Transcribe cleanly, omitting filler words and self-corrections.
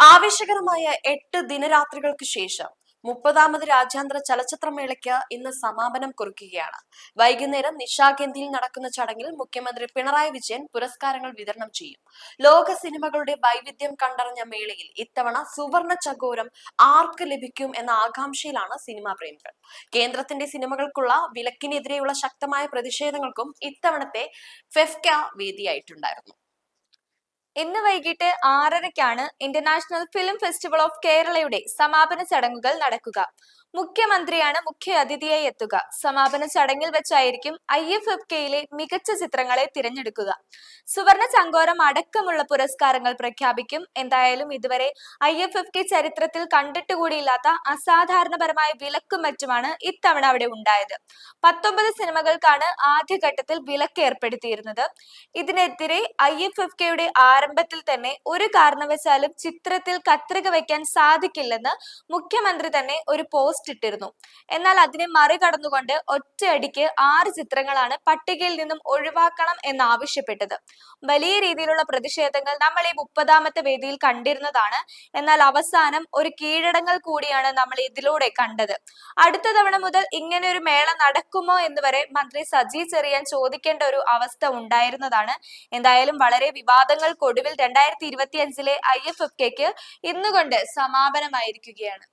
ആവേശകരമായ 8 ദിനരാത്രികൾക്ക് ശേഷം 30ാമത് രാജ്യാന്തര ചലച്ചിത്രമേളയ്ക്ക് ഇന്ന് സമാപനം കുറിക്കുകയാണ്. വൈകുന്നേരം നിശാഗന്ധിയിൽ നടക്കുന്ന ചടങ്ങിൽ മുഖ്യമന്ത്രി പിണറായി വിജയൻ പുരസ്കാരങ്ങൾ വിതരണം ചെയ്യും. ലോക സിനിമകളുടെ വൈവിധ്യം കണ്ടറിഞ്ഞ മേളയിൽ ഇത്തവണ സുവർണ ചകോരം ആർക്ക് ലഭിക്കും എന്ന ആകാംക്ഷയിലാണ് സിനിമാ പ്രേമികൾ. കേന്ദ്രത്തിന്റെ സിനിമകൾക്കുള്ള വിലക്കിനെതിരെയുള്ള ശക്തമായ പ്രതിഷേധങ്ങൾക്കും ഇത്തവണത്തെ ഫെഫ്ക വേദിയായിട്ടുണ്ടായിരുന്നു. ഇന്ന് വൈകിട്ട് 6:30-ക്കാണ് ഇന്റർനാഷണൽ ഫിലിം ഫെസ്റ്റിവൽ ഓഫ് കേരളയുടെ സമാപന ചടങ്ങുകൾ നടക്കുക. മുഖ്യമന്ത്രിയാണ് മുഖ്യ അതിഥിയായി എത്തുക. സമാപന ചടങ്ങിൽ വെച്ചായിരിക്കും IFFKയിലെ മികച്ച ചിത്രങ്ങളെ തിരഞ്ഞെടുക്കുക. സുവർണ ചങ്കോരം അടക്കമുള്ള പുരസ്കാരങ്ങൾ പ്രഖ്യാപിക്കും. എന്തായാലും ഇതുവരെ IFFK ചരിത്രത്തിൽ കണ്ടിട്ടുകൂടിയില്ലാത്ത അസാധാരണപരമായ വിലക്കും മറ്റുമാണ് ഇത്തവണ അവിടെ ഉണ്ടായത്. 19 സിനിമകൾക്കാണ് ആദ്യഘട്ടത്തിൽ വിലക്ക് ഏർപ്പെടുത്തിയിരുന്നത്. ഇതിനെതിരെ IFFKയുടെ ആരംഭത്തിൽ തന്നെ ഒരു കാരണവശാലും ചിത്രത്തിൽ കത്രിക വയ്ക്കാൻ സാധിക്കില്ലെന്ന് മുഖ്യമന്ത്രി തന്നെ ഒരു പോസ്റ്റ് ഇട്ടിരുന്നു. എന്നാൽ അതിനെ മറികടന്നുകൊണ്ട് ഒറ്റയടിക്ക് 6 ചിത്രങ്ങളാണ് പട്ടികയിൽ നിന്നും ഒഴിവാക്കണം എന്നാവശ്യപ്പെട്ടത്. വലിയ രീതിയിലുള്ള പ്രതിഷേധങ്ങൾ നമ്മൾ ഈ 30ാമത്തെ വേദിയിൽ കണ്ടിരുന്നതാണ്. എന്നാൽ അവസാനം ഒരു കീഴടങ്ങൽ കൂടിയാണ് നമ്മൾ ഇതിലൂടെ കണ്ടത്. അടുത്ത തവണ മുതൽ ഇങ്ങനെ ഒരു മേള നടക്കുമോ എന്ന് വരെ മന്ത്രി സജി ചെറിയാൻ ചോദിക്കേണ്ട ഒരു അവസ്ഥ ഉണ്ടായിരുന്നതാണ്. എന്തായാലും വളരെ വിവാദങ്ങൾക്കൊടുവിൽ 2025-ലെ IFFKക്ക് ഇന്നുകൊണ്ട് സമാപനമായിരിക്കുകയാണ്.